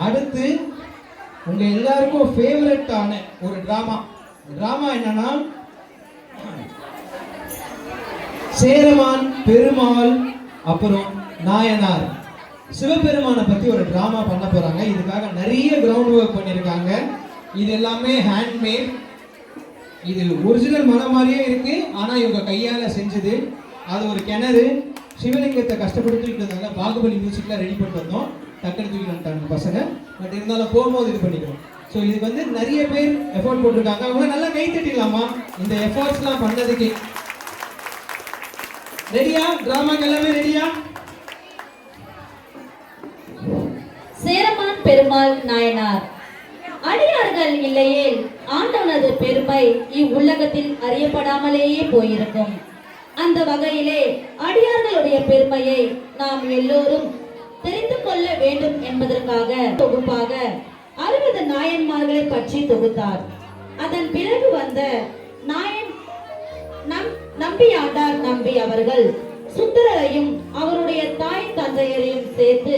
அடுத்து உங்க எல்லாருக்கும் ஃபேவரட்டான ஒரு டிராமா என்னன்னா சேரமான் பெருமாள் அப்புறம் நாயனார். சிவபெருமானை பத்தி ஒரு டிராமா பண்ண போறாங்க. இதுக்காக நிறைய கிரவுண்ட் ஒர்க் பண்ணியிருக்காங்க. இது எல்லாமே ஹேண்ட்மேட். இது ஒரிஜினல் மலை மாதிரியே இருக்கு, ஆனா இவங்க கையால செஞ்சது. அது ஒரு கிணறு, சிவலிங்கத்தை கஷ்டப்பட்டு தூக்கிட்டு வந்தாங்க. பாகுபலி மியூசிக்லாம் ரெடி பண்ணிட்டு வந்தோம், டக்குனு தூக்கிட்டு வந்துட்டாங்க பசங்க. பட் இருந்தாலும் போகும்போது இது பண்ணிக்கிறோம். ஸோ இதுக்கு வந்து நிறைய பேர் எஃபோர்ட் போட்டிருக்காங்க. அவங்க நல்லா கை தட்டிடலாமா இந்த எஃபோர்ட்ஸ்லாம் பண்ணதுக்கு? ரெடியா? டிராமாக்கு எல்லாமே ரெடியா? சேரமான் பெருமாள் நாயனார். அடியார்கள் இல்லையே ஆண்டவனது பெருமை இவ்வுலகத்தில் அறியப்படாமலேயே போயிருக்கும். அந்த வகையிலே அடியார்களுடைய பெருமையை நாம் எல்லோரும் தெரிந்து கொள்ள வேண்டும் என்பதற்காக தொகுப்பாக 60 நாயன்மார்களை பற்றி தொகுத்தார். அதன் பிறகு வந்த நம்பியாண்டார் நம்பி அவர்கள் சுந்தரரையும் அவருடைய தாய் தந்தையரையும் சேர்த்து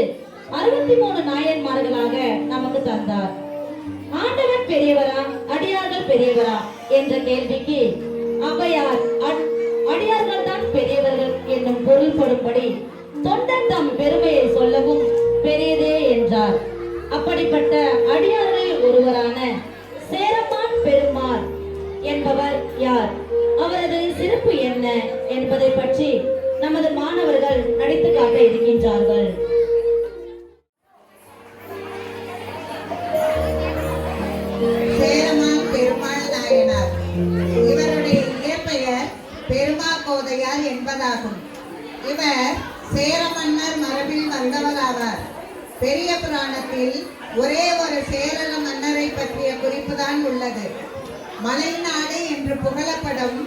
63 நாயன்மார்களாக நமக்கு தந்தார். ஆண்டவன் பெரியவரா அடியார்கள் பெரியவரா என்ற கேள்விக்கு அவையார் அடியார்கள் தான் பெரியவர்கள் என்னும் பொருள்படும்படி தொண்டன் தம் பெருமையை சொல்லவும் பெரியதே என்றார். அப்படிப்பட்ட அடியார்களில் ஒருவரான சேரமான் பெருமாள் என்பவர் யார், அவரது சிறப்பு என்ன என்பதை பற்றி நமது மாணவர்கள் நடித்து காட்ட இருக்கின்றார்கள். சேரமான் பெருமாள் நாயனார் இவருடைய இயற்பெயர் பெருமாகோதையார் என்பதாகும். இவர் சேர மன்னர் மரபில் வந்தவராவார். பெரிய புராணத்தில் ஒரே ஒரு சேரர மன்னரை பற்றிய குறிப்புதான் உள்ளது. மலைநாடு என்று புகழப்படும்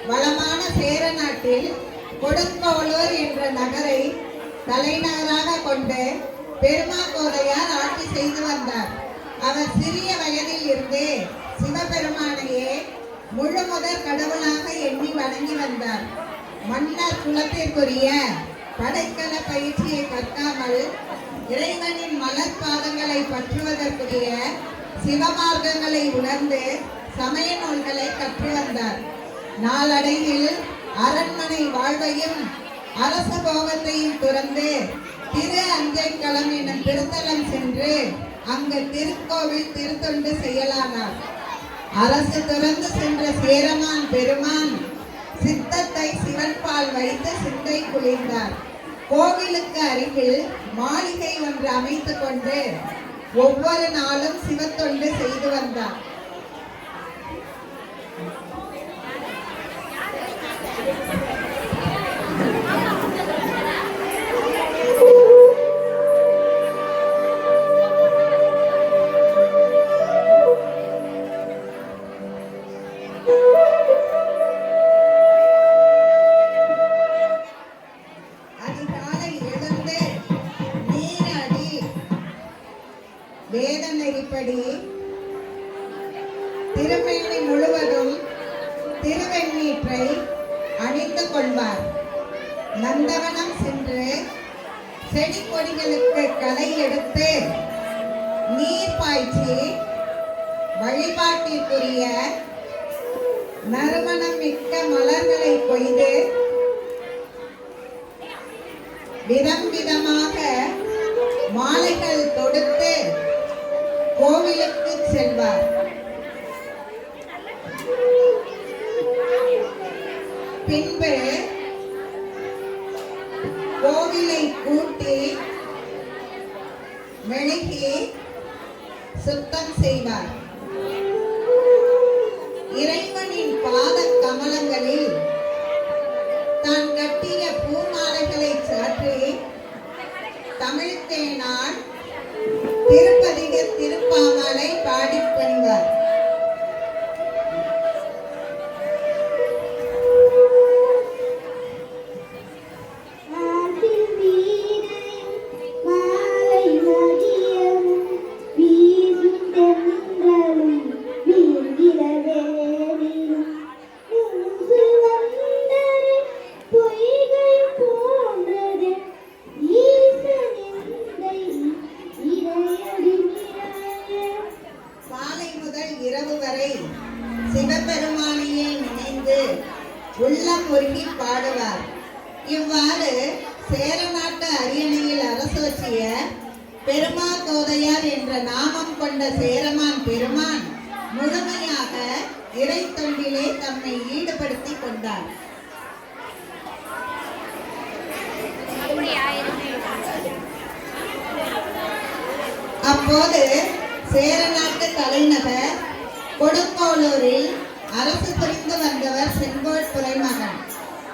வளமான சேர நாட்டில் கொடுங்கோளூர் என்ற நகரை தலைநகராக கொண்டு பெருமாகோதையார் ஆட்சி செய்து வந்தார். அவர் சிறிய வயதில் இருந்தே சிவபெருமானையே முழு முதற் கடவுளாக எண்ணி வணங்கி வந்தார். மன்னர் குலத்திற்குரிய படைக்கல பயிற்சியை கற்காமல் இறைவனின் மலர் பாதங்களை பற்றுவதற்குரிய சிவமார்க்கங்களை உணர்ந்து சமய நூல்களை கற்று வந்தார். நாளடைவில் அரண்மனை வாழ்வையும் அரச போகத்தையும் துறந்து திரு அஞ்சைக்களம் எனும் திருத்தலம் சென்று அங்கு திருக்கோவில் திருத்தொண்டு செய்யலானார். அரசு துறந்து சென்ற சேரமான் பெருமான் சித்தத்தை சிவன்பால் வைத்து சிந்தை குளிர்ந்தார். கோவிலுக்கு அருகில் மாளிகை ஒன்று அமைத்துக் கொண்டு ஒவ்வொரு நாளும் சிவத்தொண்டு செய்து வந்தார். வேத நெறிப்படி திருமேனி முழுவதும் திருவெண்ணீற்றை அணிந்து கொள்வார். நந்தவனம் சென்று செடி கொடிகளுக்கு களை எடுத்து நீர் பாய்ச்சி வழிபாட்டிற்குரிய நறுமணம் மிக்க மலர்களை கொய்து விதம் விதமாக மாலைகள் தொடுத்து கோவிலுக்கு செல்வார். பின்பு கோவிலை கூட்டி மெழுகி சுத்தம் செய்வார். இறைவனின் பாத கமலங்களில் தான் கட்டிய பூமாலைகளை சாற்றி தமிழ்த்தேனால் திருப்பதிக திருப்பாமாலை பாடி பணிவார். இறையடி உள்ளம் உருகி பாடுவார். இவ்வாறு சேர நாட்டு அரியணையில் அரசோற்றிய பெருமா கோதையார் என்ற நாமம் கொண்ட சேரமான் பெருமான் முழுமையாக இறை தொண்டிலே தம்மை ஈடுபடுத்திக் கொண்டார். அப்போது சேர நாட்டு தலைநகர் கொடுங்கோளூரில் அரசு புரிந்து வந்தவர் செங்கோல் துறைமகன்.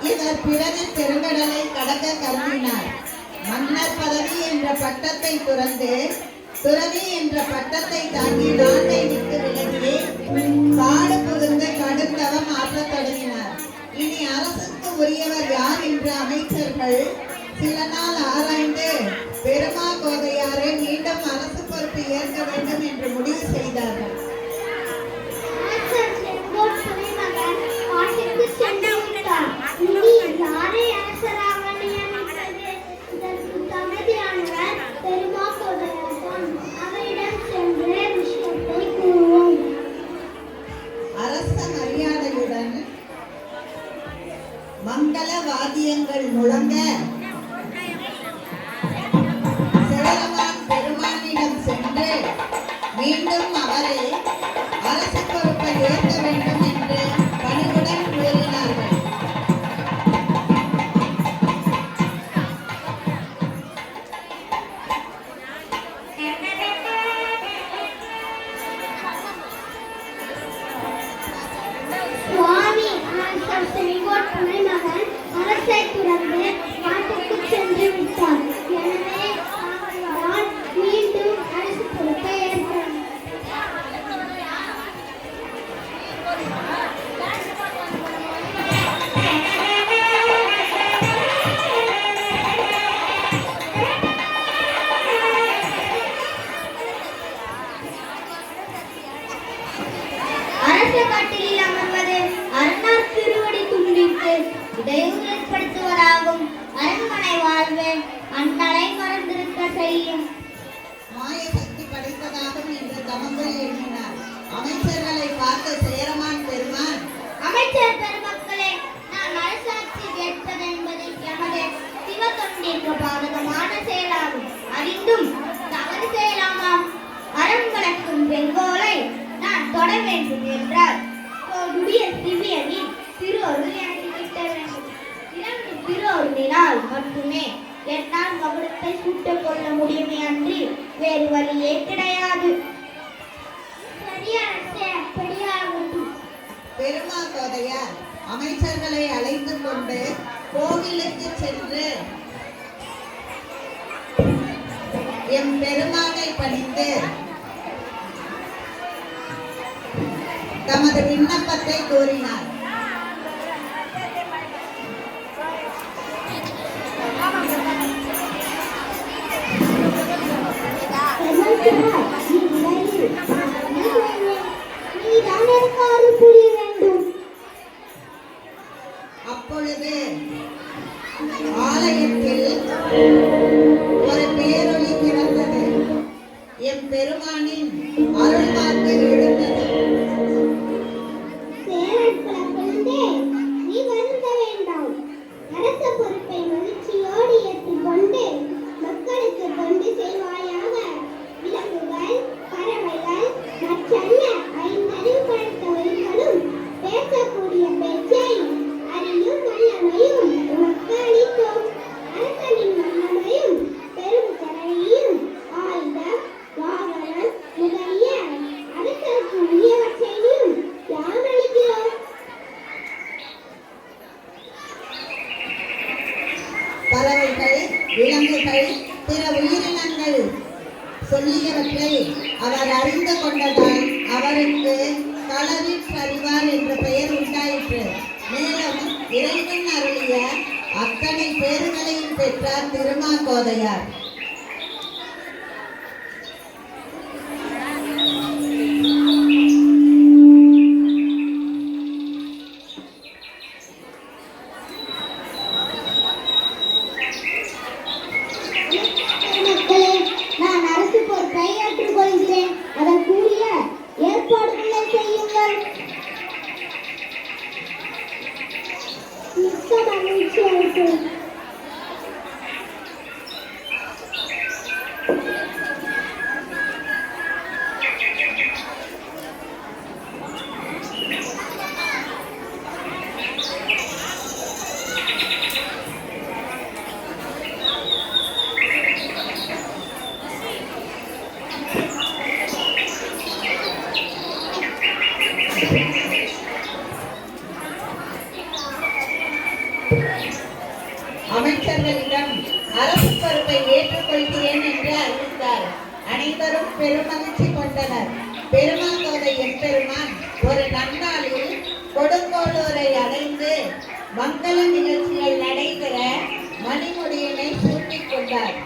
இவர் பிறரின் பெருங்கடலை கடக்க கருதினார். மன்னர் பதவி என்ற பட்டத்தை துறந்து துறவி என்ற பட்டத்தை தாங்கி நாட்டை விட்டு விலகி காடு புகுந்து கடுந்தவம் ஆற்றத் தொடங்கினார். இனி அரசுக்கு உரியவர் யார் என்று அமைச்சர்கள் சில நாள் ஆராய்ந்து பெருமா கோதையாரை மீண்டும் அரசு பொறுப்பு ஏற்க வேண்டும் என்று முடிவு செய்தார்கள். அரச மரியாதையுடன் மங்கள வாத்தியங்கள் முழங்க சேரமான் பெருமானிடம் சென்று மீண்டும் அவரை அரசு பொறுப்பை ஏற்க வேண்டும் என்று பணிவுடன் கூறினார்கள். சுவாமி செங்கோல் துணைமகன் அரசை துறந்து நாட்டுக்கு சென்று விட்டார். எனவே அவரால் மீண்டும் அரசு பொறுப்பை ஏற்கிறார். அரச கட்டிலில் அமர்வது அரணார் திருவடி துண்டித்து இடையூறு ஏற்படுத்துவதாகும். அரண்மனை வாழ்வு அந்நலை மறந்திருக்க செய்யும். மாய சக்தி படைத்ததாகும் என்று தமக்குள் எண்ணினார். அமைச்சர்களை பார்த்த சேரமான் பெருமான், அமைச்சர் பெருமக்களே, நான் அரசாட்சி கேட்பது என்பது எமது சிவ தொண்டிற்கு பாதகமான செயலாகும். அறிந்தும் தவறு செய்யலாமாம். அறம் கடக்கும் வெங்கோலை நான் தொட வேண்டும் என்றால் தோடுடைய திவ்யனின் திருவருள் எனக்கு கிட்ட வேண்டும். இரண்டு திருவருளினால் மட்டுமே என்னால் மகுடத்தை சுட்டுக் கொள்ள முடியுமே அன்றி வேறு வழியே கிடையாது. சரியானே, அப்படியாகட்டும். பெருமா கோதையார் அமைச்சர்களை அழைத்து கொண்டு கோவிலுக்கு சென்று எம் பெருமானை பணிந்து தமது விண்ணப்பத்தை கோரினார். அப்பொழுது ஆலயத்தில் ஒரு பேரொளி பிறந்தது. எம் பெருமானின் அருள் வாக்கு எழுந்தது. நீ வருந்த வேண்டாம். அரச பொறுப்பை மகிழ்ச்சியோடு ஏற்றுக்கொண்டு மக்களுக்கு கொண்டு செல்வாயாக. விலங்குகள், பறவைகள், மற்றல்ல ஐந்தறிவு படைத்த உயிர்களும் பேசக்கூடிய பேச்சை அறியும் வல்லமையும் உனக்கு அளித்தோம். அரசனின் வல்லமையும் பெரும் திறமையும் ஆயுதம், வாகனம் முதலிய அரசருக்கு உரியவற்றையும் யார் அளிக்கிறோம். பறவைகள், விலங்குகள், பிற உயிரினங்கள் சொல்லியவற்றை அவர் அறிந்து கொண்டதால் அவருக்கு களரிற்றறிவார் என்ற பெயர் உண்டாயிற்று. மேலும் இறைவன் அருளிய அத்தனை பேறுகளையும் பெற்றார் திருமா கோதையார். மக்களே, நான் அரசு பொறுப்பை ஏற்றுக்கொள்கிறேன். அதற்குரிய ஏற்பாடுகளை செய்யுங்கள். அமைச்சர்களிடம் அரசு பொறுப்பை ஏற்றுக்கொள்கிறேன் என்று அறிவித்தார். அனைவரும் பெருமகிழ்ச்சி கொண்டனர். பெருமாந்தோலை எம்பெருமான் ஒரு நன்னாளில் கொடுங்கோளூரை அடைந்து மங்கள நிகழ்ச்சிகள் நடைபெற மணிமுடியினை சூட்டிக் கொண்டார்.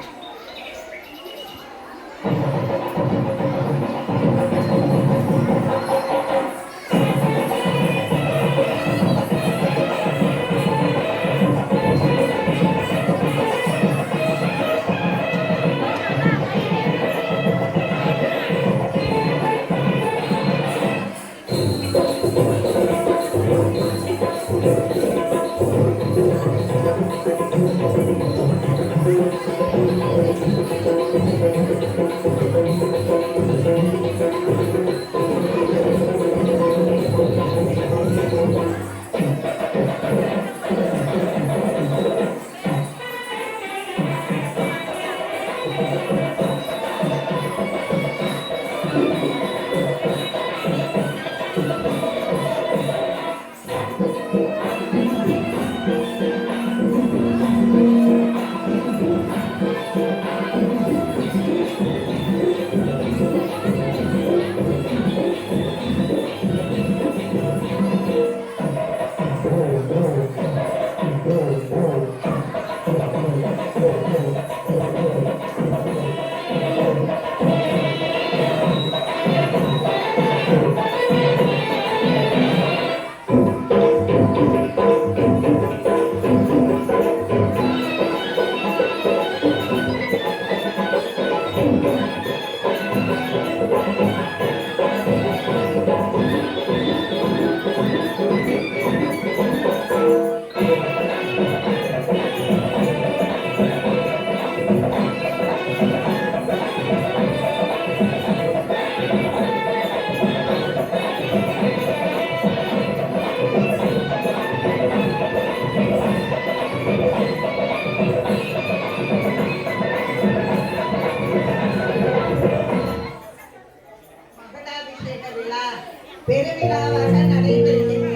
பெருவிழாவாக நடைபெறுகிறது.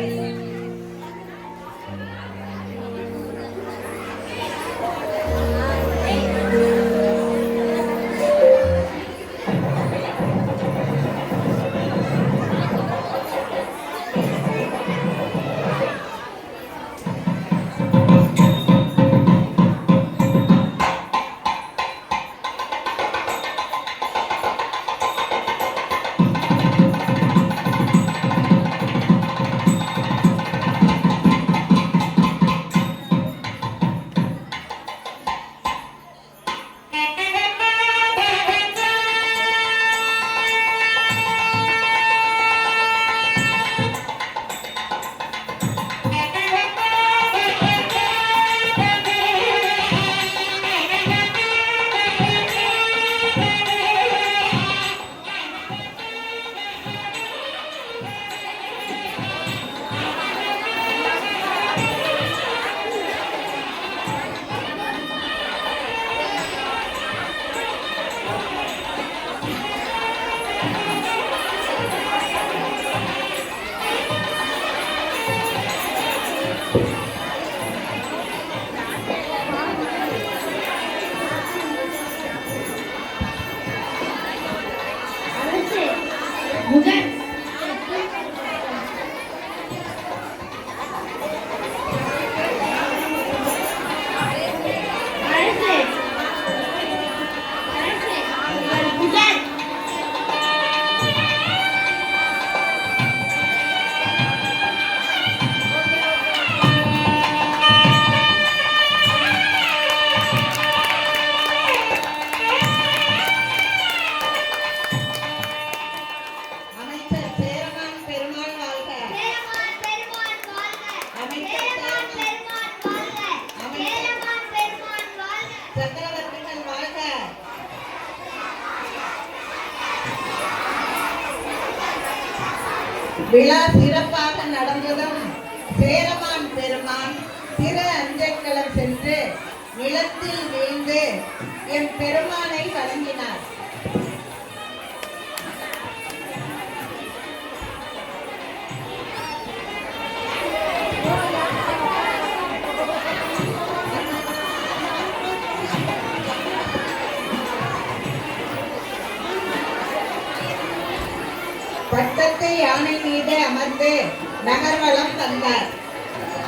விழா சிறப்பாக நடந்ததும் சேரமான் பெருமான் திரு அஞ்சைக்களம் சென்று நிலத்தில் வீழ்ந்து என் பெருமானை வணங்கினார். மக்களுக்கு யானை மீது அமர்ந்து நகர்வலம் வந்தார்.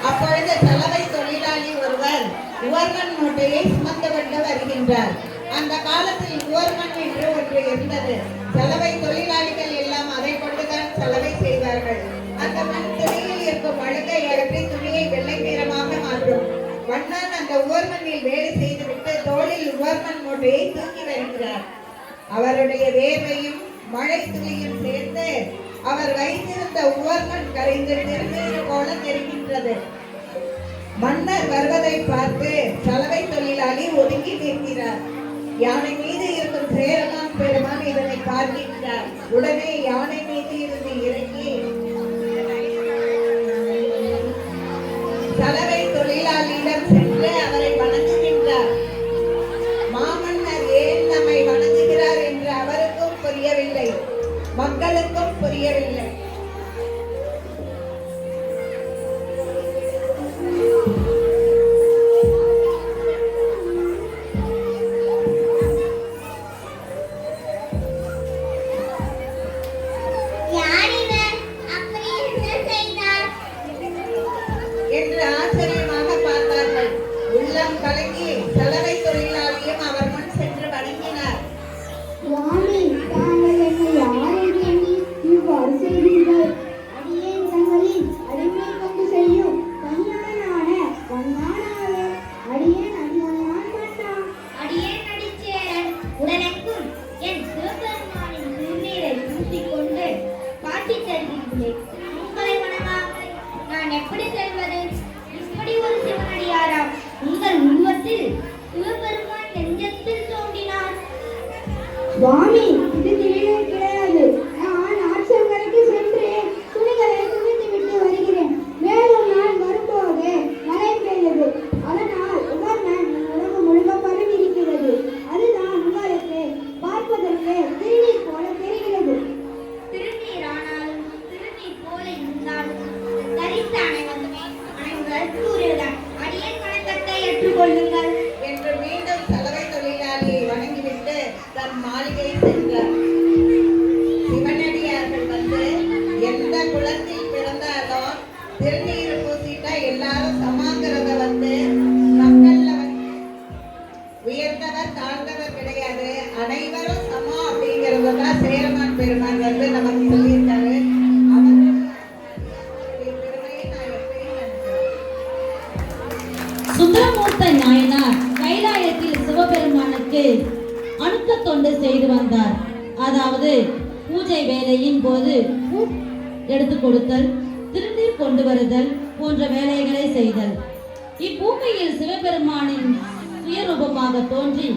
அப்பொழுது சலவை தொழிலாளி ஒருவர் உவர்மண் மூட்டையை சுமந்து கொண்டு வருகின்றார். அந்த காலத்தில் உவர்மண் என்று ஒன்று இருந்தது. சலவை தொழிலாளிகள் எல்லாம் அதை கொண்டுதான் சலவை செய்வார்கள். அந்த மண் துணியில் இருக்கும் அழுக்கை அகற்றி துணியை வெள்ளை நிறமாக மாற்றும். வண்ணான் அந்த உவர்மண்ணில் வேலை செய்துவிட்டு தோளில் உவர்மண் மூட்டையை தூக்கி வருகிறார். அவருடைய வேர்வையும் மழை துளியும் சேர்ந்து அவர் வைத்திருந்த உவர்மண் கரைந்து திருநீர் போல தெரிகின்றது. மன்னர் வருவதை பார்த்து சலவை தொழிலாளி ஒதுங்கி நிற்கிறார். யானை மீது இருக்கும் சேரமான் பெருமான் இதனை பார்க்கின்றார். உடனே யானை மீது இருந்து இறங்கி சலவை தொழிலாளியிடம் சென்று அவரை வணங்குகின்றார். மாமன்னர் ஏன் நம்மை வணங்குகிறார் என்று அவருக்கும் புரியவில்லை, மக்களுக்கும் புரியவில்லை. யார் இவர்? அப்படி என்ன செய்தார்? என்று ஆச்சரியமாக பார்த்தார்கள். உள்ளம் கலங்கி சலவை தொழிலாளியும் அவர் முன் சென்று வணங்கினார். சுவாமி, தாங்கள் என்னை யார் என்று எண்ணி இவ்வாறு செய்தீர்கள்? அடியேன் தங்களின் அடிமை கொண்டு செய்யும் கண்ணனான வண்ணானாவே. அடியேன் அடியான் மன்னா. அடியேன் அடிச்சேரன் உடனெங்கும் என் சிவபெருமானின் திருநீரை பூசிக்கொண்டு காட்சி தருகின்றேன். உங்களை வணங்காமல் நான் எப்படி செல்வது? இப்படி ஒரு சிவனடியாராம் உங்கள் உருவத்தில் சிவபெருமான் நெஞ்சத்தில் தோன்றினார். சுவாமி, இது திருநீர் கிடையாது. நான் ஆற்றங்கரைக்கு சென்று துணிகளை துவைத்து விட்டு வருகிறேன். மேலும் நான் வரும்போது மழை பெய்தது. அதனால் உவர்மண் உலகம் முழுக்க பரவியிருக்கிறது. அதுதான் உங்களுக்கு பார்ப்பதற்கு திருநீர் போல தெரிகிறது. திருநீர் ஆனாலும் திருநீர் போல இருந்தாலும் தரித்த அனைவரும் கூறுகிறார். அடியேன் வணக்கத்தை ஏற்றுக்கொள்ளுங்கள் என்று மீண்டும் சலவை தொழிலாளியை வணங்கிவிட்டு தன் மாளிகை சென்றார். சிவனடியார்கள் வந்து எந்த குலத்தில் பிறந்தாலோ திருநீர் பூசிட்டா எல்லாரும் சமாங்கிறத வந்து மக்கள்ல உயர்ந்தவர் தாழ்ந்தவர் கிடையாது, அனைவரும் சமம் அப்படிங்கறத தான் சேரமான் பெருமான் வந்து நமக்கு சொல்லியிருக்காரு. அவருடைய பெருமையை நான் எப்பயும் நினைக்கிறேன். சுந்தரமூர்த்த நாயனார் கைலாயத்தில் சிவபெருமானுக்கு அணுக்க தொண்டு செய்து வந்தார். அதாவது பூஜை வேலையின் போது பூ எடுத்து கொடுத்தல், திருநீர் கொண்டு வருதல் போன்ற வேலைகளை செய்தல். இப்பூமியில் சிவபெருமானின் சுயரூபமாக தோன்றி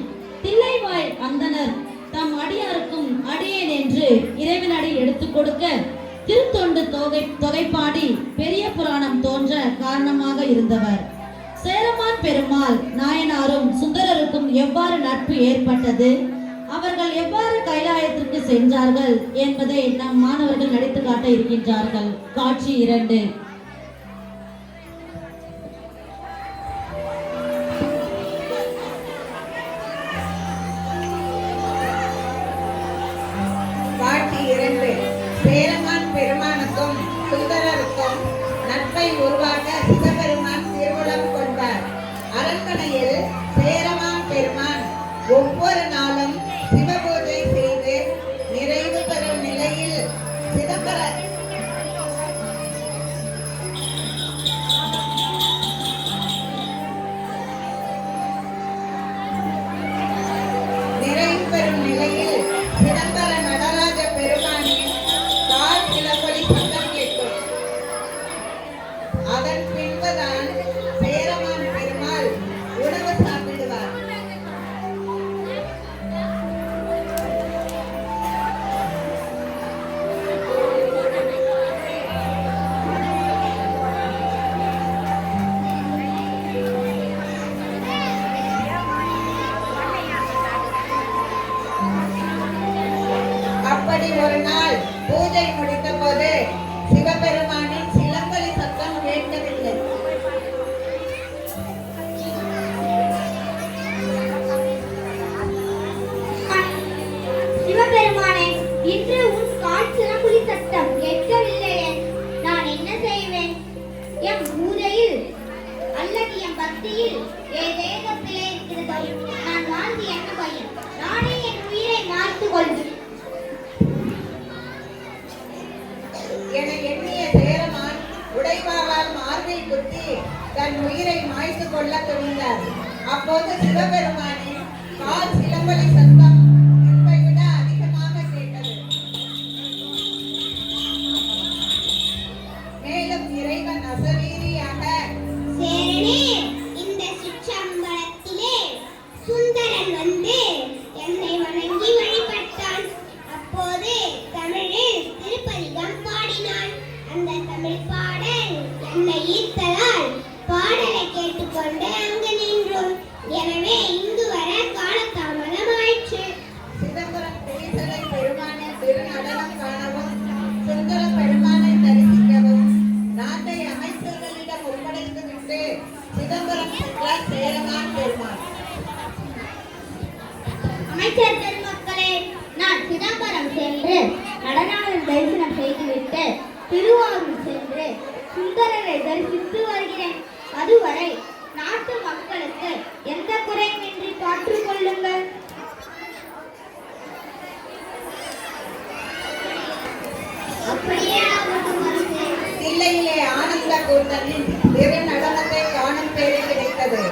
தில்லைவாய் அந்தனர் தம் அடியாருக்கும் அடியேன் என்று இறைவனடி எடுத்துக் கொடுக்க திருத்தொண்டு தொகைப்பாடி பெரிய புராணம் தோன்ற காரணமாக இருந்தவர். சேரமான் பெருமாள் நாயனாரும் சுந்தரருக்கும் எவ்வாறு நட்பு ஏற்பட்டது, அவர்கள் எவ்வாறு கைலாயத்திற்கு சென்றார்கள் என்பதை நம் மாணவர்கள் நடித்து காட்ட இருக்கின்றார்கள். காட்சி 2. காட்சி 2. சேரமான் பெருமானுக்கும் சுந்தரருக்கும் நட்பை உருவாக்க சிவபெருமான் திருவுளம் கொண்டார். அரண்மனையில் சேரமான் பெருமான் ஒவ்வொரு நாளும் சிவபூஜை செய்து நிறைவு பெறும் நிலையில் சிதம்பர நடராஜ பெருமானின் கால் கிளப்பொலி சத்தம் கேட்கும். அதன் பின்புதான் சேரமான் பெருமாள் உணவு சாப்பிடுவார். அப்படி ஒரு நாள் பூஜை முடித்த போது சிவபெருமானின் சிலம்பொலி சத்தம் கேட்கவில்லை. சிவபெருமானே, இன்று உன் கால் சிலம்புலி சத்தம் கேட்கவில்லை. தன் உயிரை மாய்த்து கொள்ள துணிந்தார். அப்போது சிவபெருமானின் கால் சிலம்பொலி சத்தம் முன்பை விட அதிகமாக கேட்டது. மேலும் இறைவன் அசரீரியாக, சேரனே, இந்த சிற்றம்பலத்திலே சுந்தரன் வந்து என்னை வணங்கி வழிபட்டான். அப்போது தமிழில் திருப்பதிகம் பாடினான். அந்த தமிழ் பாடல் என்னை ஈர்த்ததால் பாடலை கேட்டுக்கொண்டு அங்கு நின்றோம். எனவே இங்கு வர காலதாமதமாயிற்று. சிதம்பரம் தேசரை பெருமானின் திருநடனம் காணவும் சுந்தர பெருமானை தரிசிக்கவும் நாட்டை அமைச்சர்களிடம் ஒப்படைத்துவிட்டு சிதம்பரம் சென்றார் சேரமான் பெருமான். அமைச்சர் பெருமக்களே, நான் சிதம்பரம் சென்று நடனாளர் தரிசனம் செய்துவிட்டு திருவாரூர் சென்று சுந்தரரை தரிசித்து வருகிறேன். அதுவரை நாட்டு மக்களுக்கு எந்த குறையின்றி பார்த்துக் கொள்ளுங்கள். அப்படியே ஆகட்டும் அரசே. தில்லையிலே ஆனந்த கூத்தனின் திருநடனத்தை காணும் பேறு கிடைத்தது.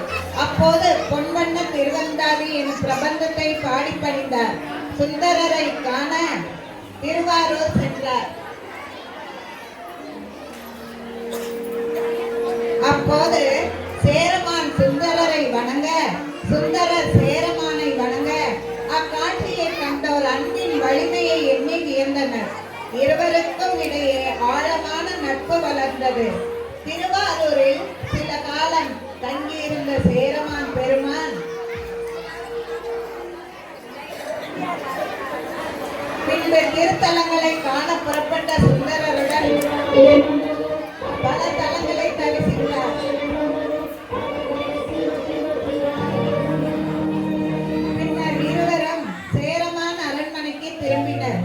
அப்போது பொன்வண்ண திருவந்தாதி எனும் பிரபந்தத்தை பாடி பணிந்தார். சுந்தரரை காண திருவாரூர் சென்றார். அப்போது சேரமான் சுந்தரரை வணங்க, சுந்தரர் சேரமானை வணங்க அக்காட்சியை கண்டோர் அன்பின் வலிமையை எண்ணி வியந்தனர். இருவருக்கும் இடையே ஆழமான நட்பு வளர்ந்தது. திருவாரூரில் சில காலம் தங்கியிருந்த சேரமான் பெருமான் பின்பு திருத்தலங்களை காண புறப்பட்ட சுந்தரருடன் பல தலங்களை தரிசித்தார். பின்னர் இருவரும் சேரமான் அரண்மனைக்கு திரும்பினர்.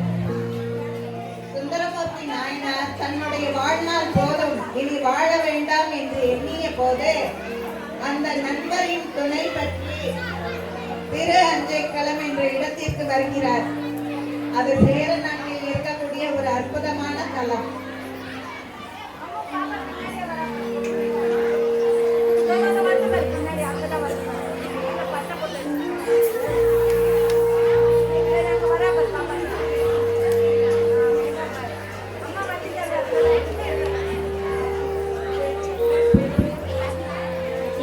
சுந்தரமூர்த்தி நாயனார் தன்னுடைய வாழ்நாள் போதும் இனி வாழ வேண்டாம் என்று எண்ணிய போது அந்த நண்பரின் துணை பற்றி திரு அஞ்சைக்களம் என்ற இடத்திற்கு வருகிறார். அது சேர நாட்டில் இருக்கக்கூடிய ஒரு அற்புதமான தலம்.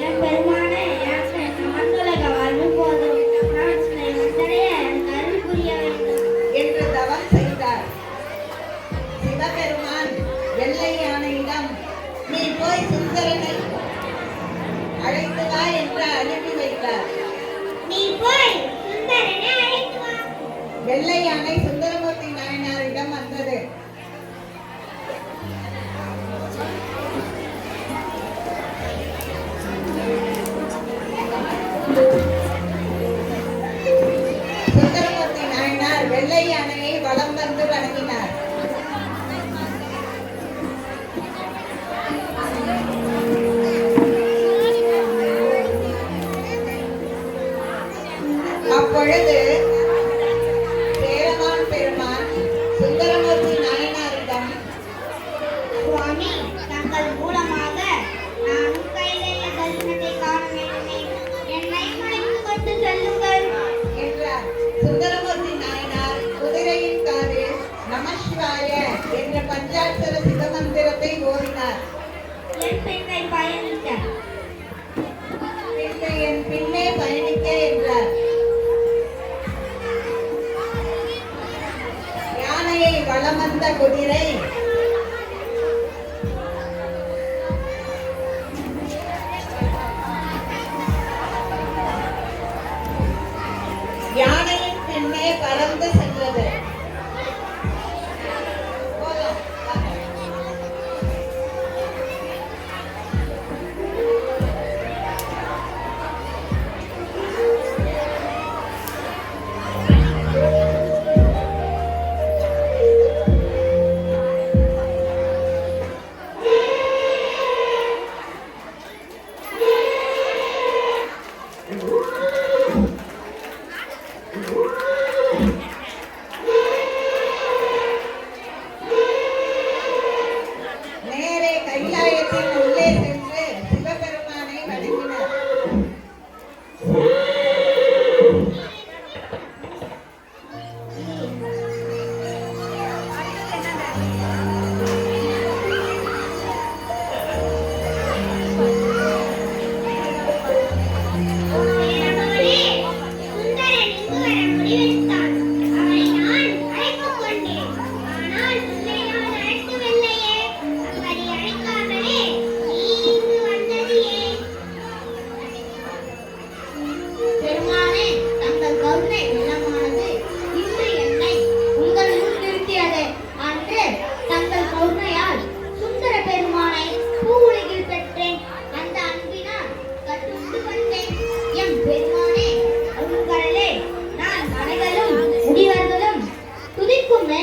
என் பெருமானே, எனக்கு மண்ணுலக வாழ்வு போதும். நான் உன்னை வந்தடைய எனக்கு அருள் புரிய வேண்டும் என்று தவம் செய்தார். சிவபெருமான் வெள்ளை யானையிடம், நீ போய் சுந்தரனை அழைத்து வா என்று அனுப்பி வைத்தார். நீ போய் சுந்தரனை அழைத்து வா. வெள்ளை யானை சுந்தரமூர்த்தி நாயனாரிடம் வந்தது. சுந்தரமூர்த்தி நாயனார் வெள்ளை யானையை வலம் வந்து வணங்கினார். அப்பொழுது சேரமான் பெருமான் சுந்தரமூர்த்தி நாயனாரிடம், சுவாமி, தங்கள் மூலமாக நானும் கையிலேய தரிசனத்தை காண வேண்டுமே. என்னை அழைத்து கொண்டு செல்லுங்கள் என்றார். சுந்தரமூர்த்தி நாயனார் குதிரையின் காலில் நமசிவாய என்ற பஞ்சாட்சர சிவமந்திரத்தை ஓதினார். என் பெண்ணை பயணிக்க. பின்பு என் பின்னே பயணிக்க என்றார். யானையை வலம் வந்த குதிரை யானையின் பின்னே பறந்து சென்றது. போதும்.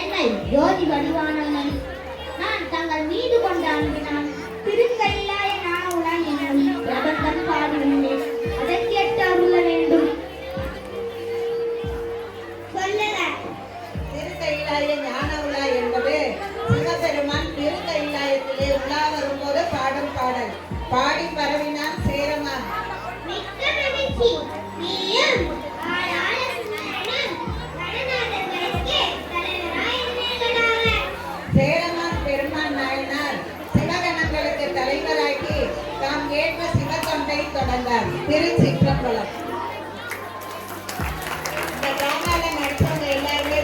என்னை ஜோதி வடிவானவன் நான் தங்கள் மீது கொண்ட அன்பினால் திருக்கையிலாய நானவுடன் என்னும் பிரபந்தம் பாடுகின்றேன். அதற்கேற்று அருள வேண்டும். சொல்லுங்க. திருக்கையிலாய ஞான உலா என்பது சிவபெருமான் திருக்கையிலாயத்திலே உலா வரும்போது பாடும் பாடல். பாடி பரவினான் சேரமான். மிக்க மகிழ்ச்சி. நீயும் ஆளான சுந்தரனும் வடநாட்டர்களுக்கே தலைவராய் இருந்தீர்களாக. சேரமான் பெருமான் நாயனார் சிவகணங்களுக்கு தலைவராகி தாம் ஏற்ற சிவத்தொண்டை தொடர்ந்தார். திருச்சிற்றம்பலம். இந்த டிராமால நடிச்சவங்க எல்லாருமே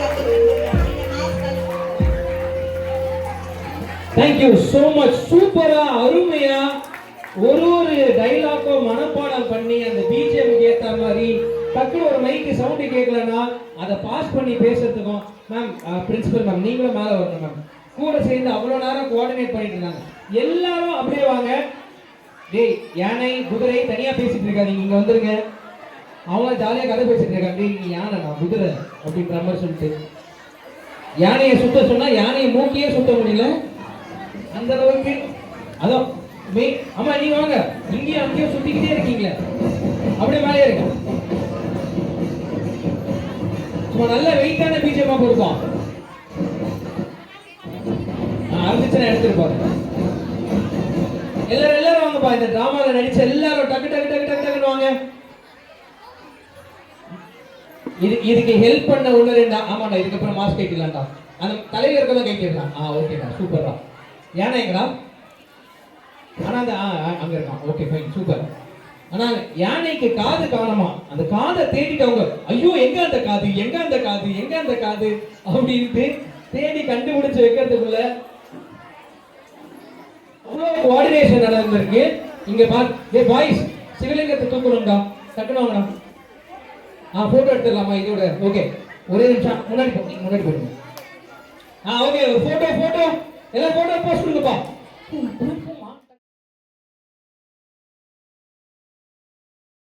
தேங்க்யூ ஸோ மச். சூப்பரா அருமையா ஒரு டைலாக்கும் மனப்பாடம் பண்ணி அந்த பிஜிஎம்க்கு ஏற்ற மாதிரி டக்குனு ஒரு மைக்கு சவுண்டு கேட்கலன்னா அதை பாஸ் பண்ணி பேசுறதுக்கும் மேம் பிரின்சிபல் மேம் நீங்களும் மேலே வரணும் மேம். கூட சேர்ந்து அவ்வளோ நேரம் கோஆர்டினேட் பண்ணிட்டு இருந்தாங்க. எல்லாரும் அப்படியே வாங்க. டேய் யானை குதிரை தனியாக பேசிட்டு இருக்காதீங்க, இங்கே வந்துருங்க. அவங்க ஜாலியாக கதை பேசிட்டு இருக்காங்க. டேய் நீ யானை நான் குதிரை அப்படின்ற மாதிரி சொல்லிட்டு யானையை சுத்த சொன்னா யானையை மூக்கியே சுத்த முடியல அந்த அளவுக்கு. அதான் ஆமா நீங்க வாங்க, இங்கேயும் அங்கேயும் சுத்திக்கிட்டே இருக்கீங்களே, அப்படியே மேலே இருங்க. சும்மா நல்ல வெயிட்டான பிஜிஎம்மா கொடுப்போம். ஆரம்பிச்சு எடுத்துருப்பாரு. எல்லாரும் வாங்கப்பா. இந்த டிராமால நடிச்ச எல்லாரும் டக்கு டக்கு டக்கு டக்கு டக்குன்னு வாங்க. இதுக்கு ஹெல்ப் பண்ண ஒண்ணு ரெண்டா. ஆமாண்டா, இதுக்கப்புறம் மாஸ்க் கைட்டிடலாம்டா. அந்த தலையில இருக்கதான் கைட்டிடலாம். ஓகேடா, சூப்பர்டா. யானை எங்கடா? ஆனா அந்த அங்க இருக்கான். Okay fine, super. ஆனா யானைக்கு காது காணமா. அந்த காதை தேடிட்டு அவங்க ஐயோ எங்க அந்த காது எங்க அந்த காது எங்க அந்த காது அப்படின்ட்டு தேடி கண்டுபிடிச்சு வைக்கிறதுக்குள்ள அவ்வளவு கோஆர்டினேஷன் நடந்திருக்கு. இங்க பாய்ஸ் சிவலிங்கத்தை தூக்கணும்டா, டக்குனு வாங்கடா. போட்டோ எடுத்துடலாமா இதோட? ஓகே ஒரே நிமிஷம் முன்னாடி முன்னாடி போடுங்க. ஓகே ஒரு போட்டோ எல்லாம் போட்டோ போஸ்ட் கொடுங்கப்பா.